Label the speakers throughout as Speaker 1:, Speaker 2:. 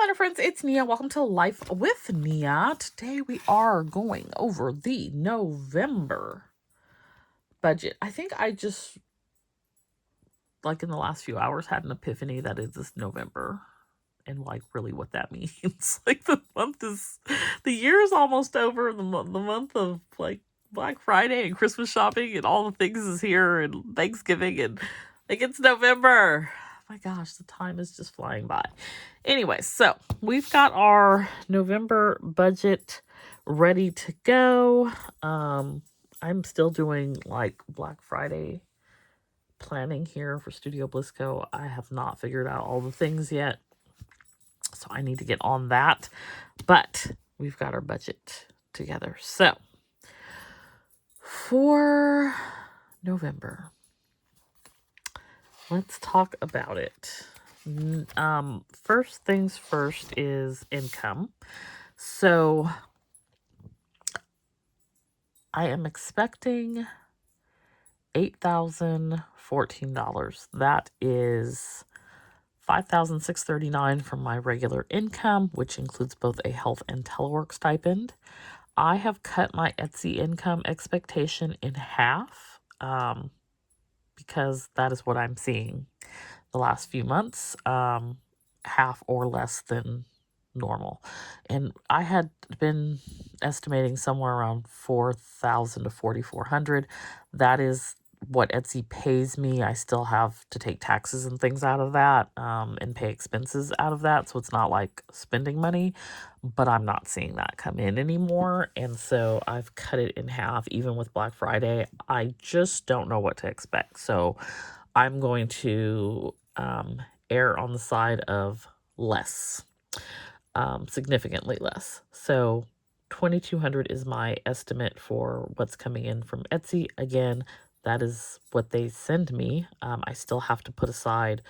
Speaker 1: Planner friends, it's Nia. Welcome to Life with Nia. Today we are going over the November budget. I think I just, like in the last few hours, had an epiphany that it is November and like really what that means. Like the year is almost over. The month of like Black Friday and Christmas shopping and all the things is here, and Thanksgiving, and like it's November. My gosh, the time is just flying by. Anyway, so we've got our November budget ready to go. I'm still doing like Black Friday planning here for Studio Bliss Co. I have not figured out all the things yet, so I need to get on that. But we've got our budget together. So for November, let's talk about it. First things first is income. So I am expecting $8,014. That is $5,639 from my regular income, which includes both a health and telework stipend. I have cut my Etsy income expectation in half because that is what I'm seeing the last few months, half or less than normal. And I had been estimating somewhere around $4,000 to $4,400. That is what Etsy pays me. I still have to take taxes and things out of that, and pay expenses out of that. So it's not like spending money, but I'm not seeing that come in anymore. And so I've cut it in half, even with Black Friday. I just don't know what to expect. So I'm going to err on the side of less, significantly less. So $2,200 is my estimate for what's coming in from Etsy. Again, that is what they send me. I still have to put aside,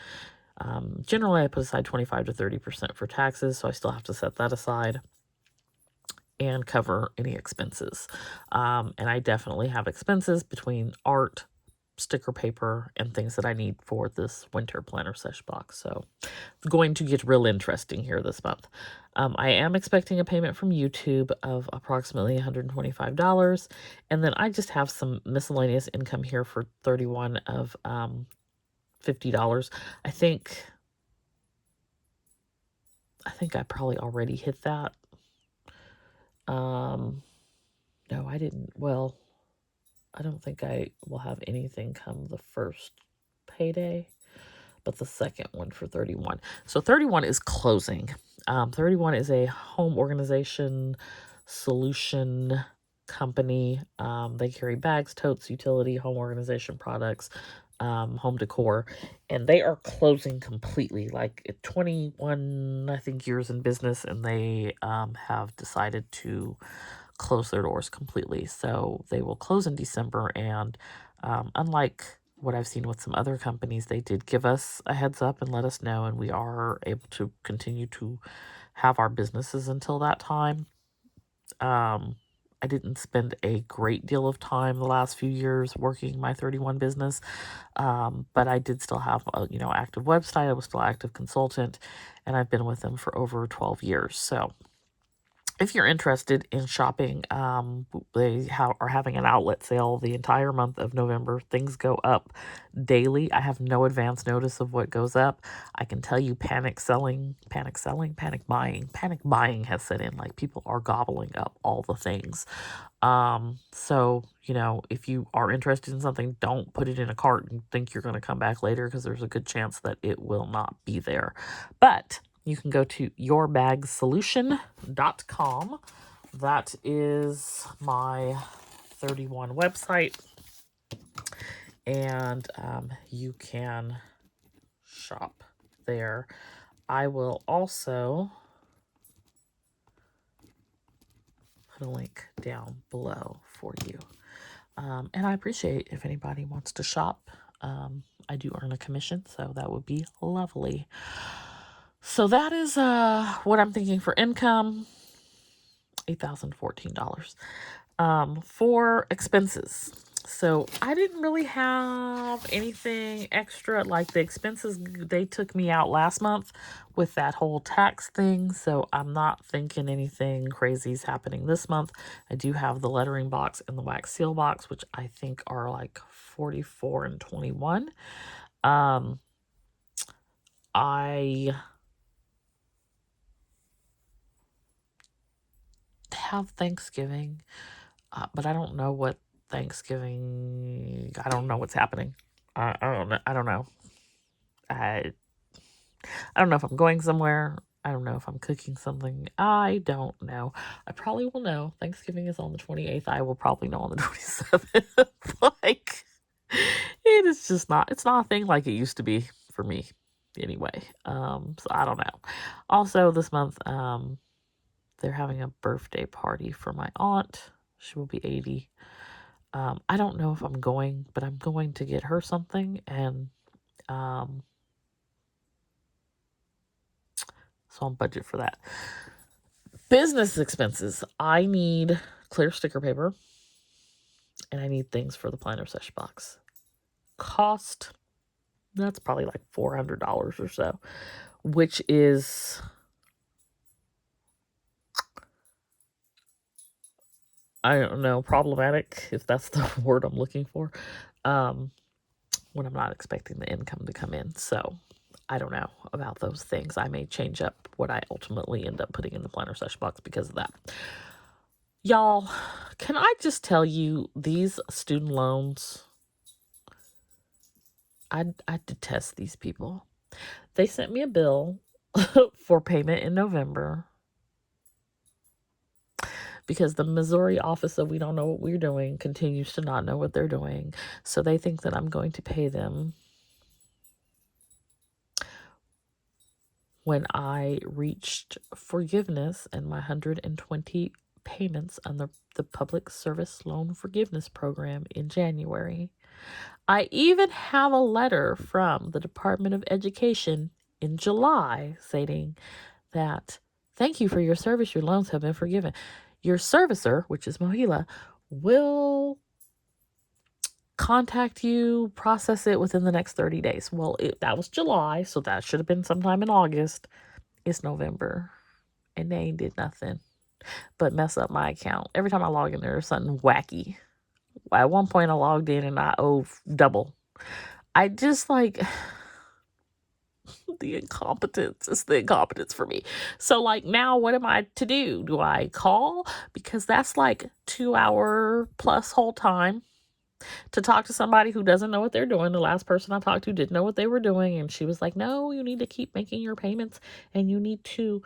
Speaker 1: generally I put aside 25 to 30% for taxes, so I still have to set that aside and cover any expenses. And I definitely have expenses between art, sticker paper, and things that I need for this winter planner sesh box. So it's going to get real interesting here this month. I am expecting a payment from YouTube of approximately $125. And then I just have some miscellaneous income here for 31 of $50. I think I probably already hit that. No, I didn't. Well, I don't think I will have anything come the first payday, but the second one for 31. So 31 is closing. 31 is a home organization solution company. They carry bags, totes, utility, home organization products, home decor, and they are closing completely. Like 21, I think, years in business, and they have decided to close their doors completely. So they will close in December, and unlike what I've seen with some other companies, they did give us a heads up and let us know, and we are able to continue to have our businesses until that time. I didn't spend a great deal of time the last few years working my 31 business, but I did still have a active website. I was still an active consultant, and I've been with them for over 12 years. So if you're interested in shopping, they are having an outlet sale the entire month of November. Things go up daily. I have no advance notice of what goes up. I can tell you panic buying has set in. Like, people are gobbling up all the things. So, if you are interested in something, don't put it in a cart and think you're going to come back later, because there's a good chance that it will not be there. But you can go to yourbagsolution.com. That is my 31 website, and you can shop there. I will also put a link down below for you. And I appreciate if anybody wants to shop. I do earn a commission, so that would be lovely. So that is what I'm thinking for income, $8,014. For expenses, So I didn't really have anything extra. Like the expenses, they took me out last month with that whole tax thing. So I'm not thinking anything crazy is happening this month. I do have the lettering box and the wax seal box, which I think are like 44 and 21. I have Thanksgiving, but I don't know what Thanksgiving. I don't know what's happening. I don't know. I don't know. I I don't know if I'm going somewhere. I don't know if I'm cooking something. I don't know. I probably will know. Thanksgiving is on the 28th. I will probably know on the 27th. Like, it is just not, it's not a thing like it used to be for me anyway. So I don't know. Also, this month, they're having a birthday party for my aunt. She will be 80. I don't know if I'm going, but I'm going to get her something. And, so I'm budget for that. Business expenses. I need clear sticker paper and I need things for the planner session box. Cost, that's probably like $400 or so, which is, I don't know, problematic, if that's the word I'm looking for, when I'm not expecting the income to come in. So I don't know about those things. I may change up what I ultimately end up putting in the planner session box because of that. Y'all, can I just tell you, these student loans, I detest these people. They sent me a bill for payment in November because the Missouri office of We Don't Know What We're Doing continues to not know what they're doing. So they think that I'm going to pay them when I reached forgiveness and my 120 payments on the Public Service Loan Forgiveness Program in January. I even have a letter from the Department of Education in July stating that, thank you for your service, your loans have been forgiven. Your servicer, which is Mohila, will contact you, process it within the next 30 days. Well, that was July, so that should have been sometime in August. It's November, and they ain't did nothing but mess up my account. Every time I log in, there's something wacky. At one point, I logged in and I owe double. I just like the incompetence. It's the incompetence for me. So like now what am I to do? Do I call? Because that's like 2 hour plus whole time to talk to somebody who doesn't know what they're doing. The last person I talked to didn't know what they were doing. And she was like, no, you need to keep making your payments and you need to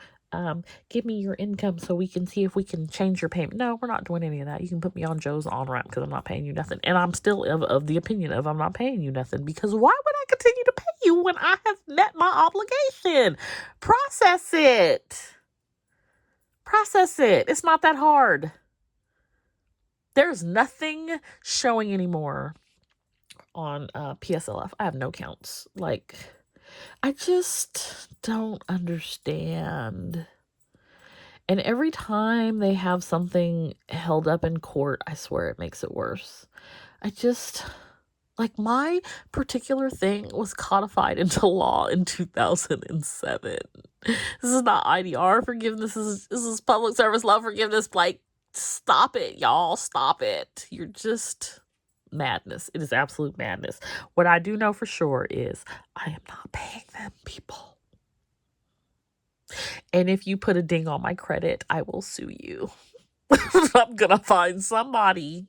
Speaker 1: give me your income so we can see if we can change your payment. No, we're not doing any of that. You can put me on Joe's on-ramp because I'm not paying you nothing. And I'm still of the opinion of I'm not paying you nothing, because why would I continue to pay you when I have met my obligation? Process it. Process it. It's not that hard. There's nothing showing anymore on PSLF. I have no counts. Like, I just don't understand. And every time they have something held up in court, I swear it makes it worse. I just, like, my particular thing was codified into law in 2007. This is not IDR forgiveness. This is public service loan forgiveness. Like, stop it, y'all. Stop it. You're just madness. It is absolute madness. What I do know for sure is I am not paying them, people. And if you put a ding on my credit, I will sue you. I'm gonna find somebody.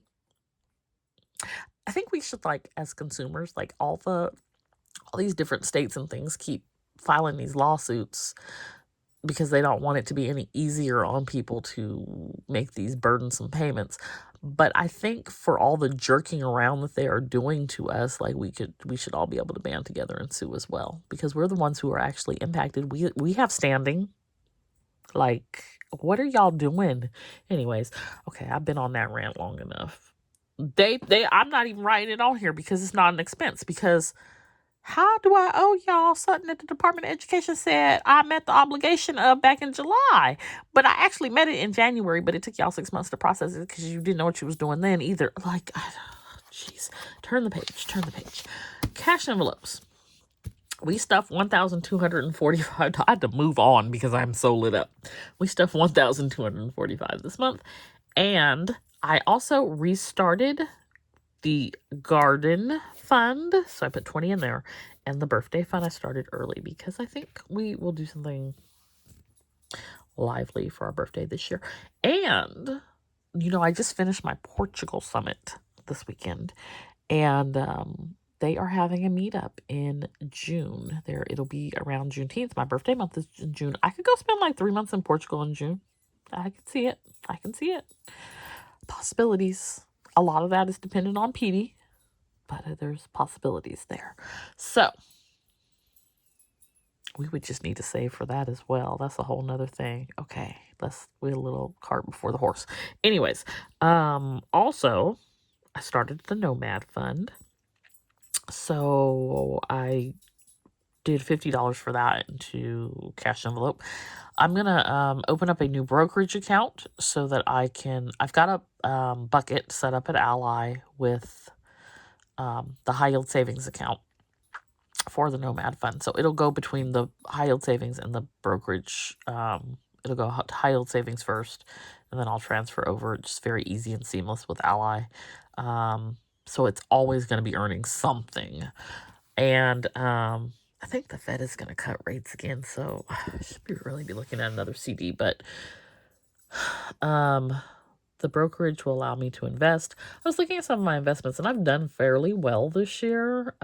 Speaker 1: I think we should, like, as consumers, like all these different states and things keep filing these lawsuits because they don't want it to be any easier on people to make these burdensome payments. But I think for all the jerking around that they are doing to us, like, we should all be able to band together and sue as well, because we're the ones who are actually impacted. We have standing. Like, what are y'all doing? Anyways, okay, I've been on that rant long enough. I'm not even writing it on here because it's not an expense. Because how do I owe y'all something that the Department of Education said I met the obligation of back in July? But I actually met it in January, but it took y'all 6 months to process it because you didn't know what you was doing then either. Like, Jeez. Turn the page. Turn the page. Cash envelopes. We stuffed 1,245. I had to move on because I'm so lit up. We stuffed 1,245 this month. And I also restarted the garden fund. So I put 20 in there. And the birthday fund I started early because I think we will do something lively for our birthday this year. And, I just finished my Portugal summit this weekend. And they are having a meetup in June. It'll be around Juneteenth. My birthday month is in June. I could go spend like 3 months in Portugal in June. I can see it. I can see it. Possibilities. A lot of that is dependent on Petey, but there's possibilities there. So we would just need to save for that as well. That's a whole nother thing. Okay, let's wait a little cart before the horse. Anyways, also I started the Nomad Fund. So I did $50 for that into cash envelope. I'm going to open up a new brokerage account so that I've got a bucket set up at Ally with the high yield savings account for the Nomad Fund. So it'll go between the high yield savings and the brokerage. It'll go high yield savings first, and then I'll transfer over. Just very easy and seamless with Ally. So it's always going to be earning something. And I think the Fed is going to cut rates again, so I should really be looking at another CD. But the brokerage will allow me to invest. I was looking at some of my investments, and I've done fairly well this year.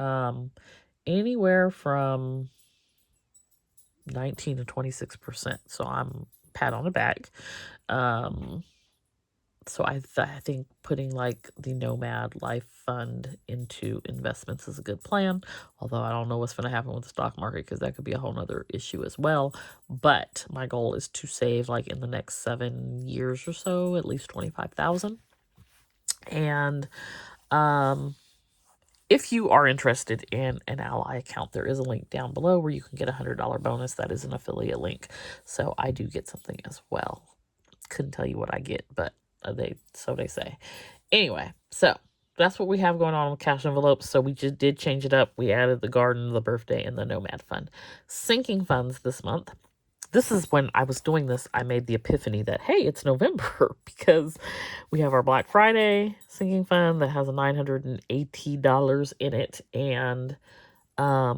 Speaker 1: Anywhere from 19 to 26%. So I'm pat on the back. So I think putting like the Nomad Life Fund into investments is a good plan. Although I don't know what's going to happen with the stock market because that could be a whole nother issue as well. But my goal is to save like in the next 7 years or so, at least 25,000. And if you are interested in an Ally account, there is a link down below where you can get a $100 bonus. That is an affiliate link. So I do get something as well. Couldn't tell you what I get, but they say. Anyway, so that's what we have going on with cash envelopes. So we just did change it up. We added the garden, the birthday, and the Nomad Fund. Sinking funds this month. This is when I was doing this, I made the epiphany that, hey, it's November because we have our Black Friday sinking fund that has a $980 in it. And I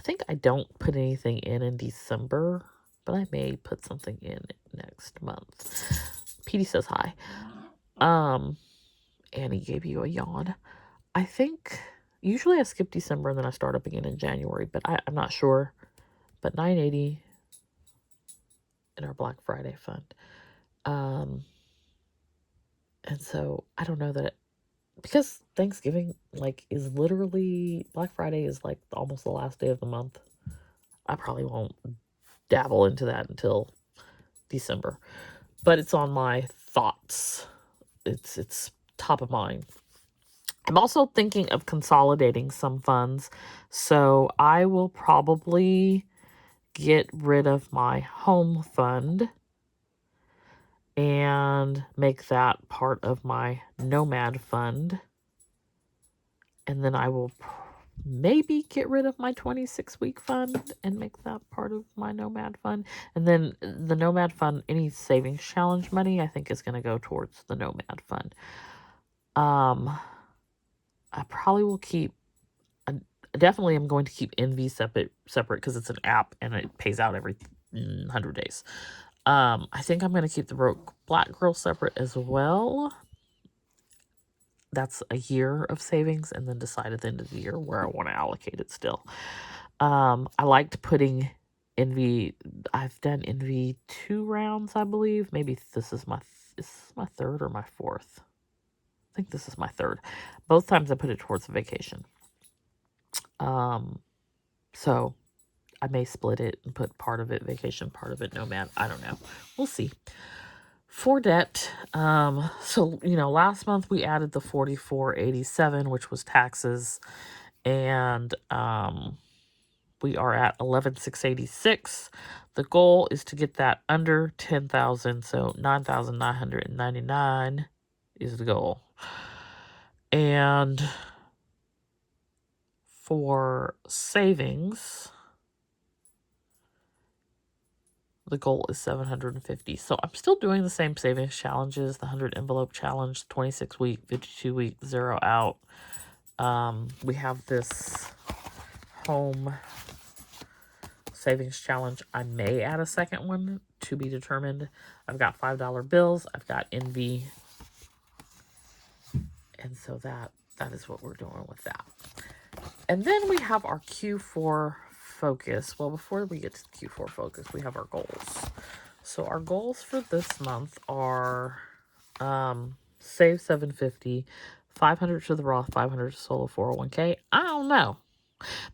Speaker 1: think I don't put anything in December, but I may put something in next month. Petey says hi. Annie gave you a yawn. I think usually I skip December and then I start up again in January, but I'm not sure. But $980 in our Black Friday fund. And so I don't know that because Thanksgiving is literally Black Friday is like almost the last day of the month. I probably won't dabble into that until December. But it's on my thoughts. It's top of mind. I'm also thinking of consolidating some funds. So I will probably get rid of my home fund and make that part of my Nomad Fund. And then I will maybe get rid of my 26-week fund and make that part of my Nomad Fund. And then the Nomad Fund, any savings challenge money, I think is going to go towards the Nomad Fund. I probably will keep, definitely am going to keep Envy separate because it's an app and it pays out every 100 days. I think I'm going to keep the Broke Black Girl separate as well. That's a year of savings and then decide at the end of the year where I want to allocate it still. I liked putting Envy. I've done Envy 2 rounds, I believe. Maybe this is my third or my fourth. I think this is my third. Both times I put it towards a vacation. So I may split it and put part of it vacation, part of it Nomad. I don't know. We'll see. For debt, so, last month we added the $44.87, which was taxes, and we are at $11,686. The goal is to get that under 10,000, so 9,999 is the goal. And for savings, the goal is 750. So I'm still doing the same savings challenges, the 100 envelope challenge, 26 week, 52 week, 0 out. We have this home savings challenge. I may add a second one, to be determined. I've got $5 bills. I've got Envy. And so that is what we're doing with that. And then we have our Q4 focus. Well, before we get to the Q4 focus, we have our goals. So our goals for this month are save 750, 500 to the Roth, 500 to solo 401k. I don't know,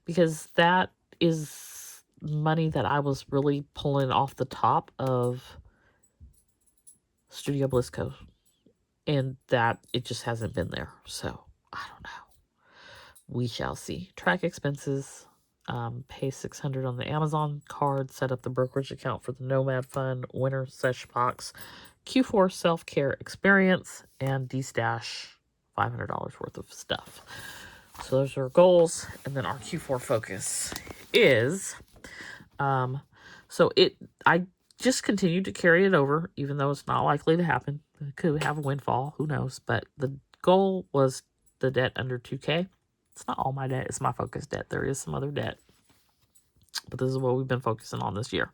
Speaker 1: because that is money that I was really pulling off the top of Studio Bliss Co. And that it just hasn't been there. So I don't know. We shall see. Track expenses, pay $600 on the Amazon card, set up the brokerage account for the Nomad Fund, winter sesh box, Q4 self-care experience, and de-stash $500 worth of stuff. So those are our goals. And then our Q4 focus is, I just continued to carry it over, even though it's not likely to happen. It could have a windfall, who knows? But the goal was the debt under 2K. It's not all my debt, it's my focus debt. There is some other debt, but this is what we've been focusing on this year.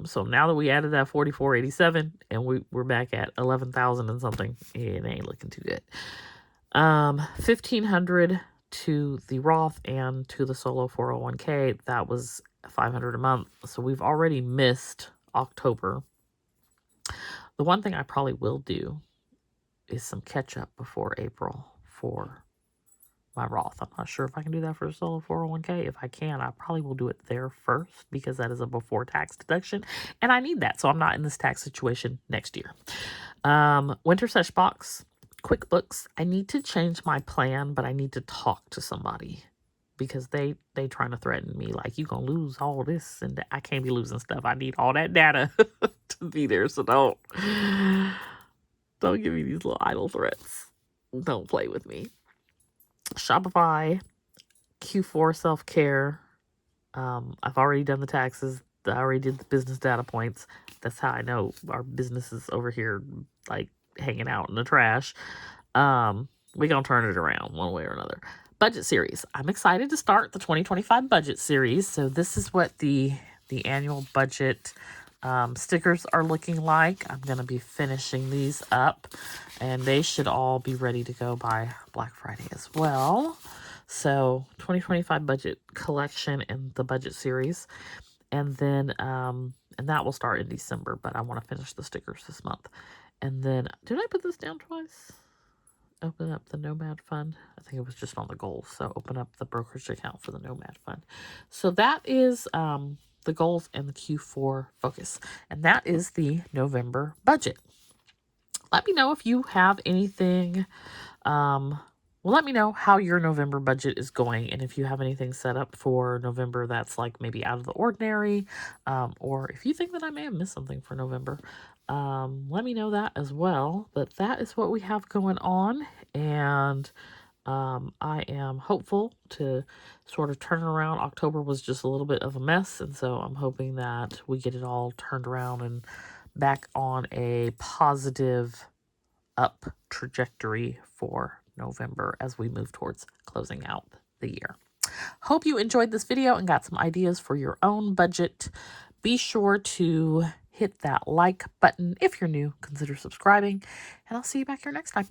Speaker 1: So now that we added that 4487 and we're back at 11,000 and something, it ain't looking too good. 1,500 to the Roth and to the solo 401k. That was 500 a month. So we've already missed October. The one thing I probably will do is some catch up before April for my Roth. I'm not sure if I can do that for a solo 401k. If I can, I probably will do it there first, because that is a before tax deduction and I need that, so I'm not in this tax situation next year. Winter sesh box, QuickBooks. I need to change my plan, but I need to talk to somebody, because they trying to threaten me like, you gonna lose all this, and I can't be losing stuff. I need all that data to be there. So don't give me these little idle threats. Don't play with me. Shopify, Q4 self-care. I've already done the taxes. I already did the business data points. That's how I know our business is over here, like, hanging out in the trash. We gonna turn it around one way or another. Budget series. I'm excited to start the 2025 budget series. So this is what the annual budget stickers are looking like. I'm going to be finishing these up, and they should all be ready to go by Black Friday as well. So 2025 budget collection and the budget series. And then, and that will start in December, but I want to finish the stickers this month. And then, did I put this down twice? Open up the Nomad Fund. I think it was just on the goals. So open up the brokerage account for the Nomad Fund. So that is the goals and the Q4 focus. And that is the November budget. Let me know if you have anything. Let me know how your November budget is going, and if you have anything set up for November that's like maybe out of the ordinary, or if you think that I may have missed something for November. Let me know that as well. But that is what we have going on, and I am hopeful to sort of turn it around. October was just a little bit of a mess, and so I'm hoping that we get it all turned around and back on a positive up trajectory for November as we move towards closing out the year. Hope you enjoyed this video and got some ideas for your own budget. Be sure to hit that like button. If you're new, consider subscribing, and I'll see you back here next time.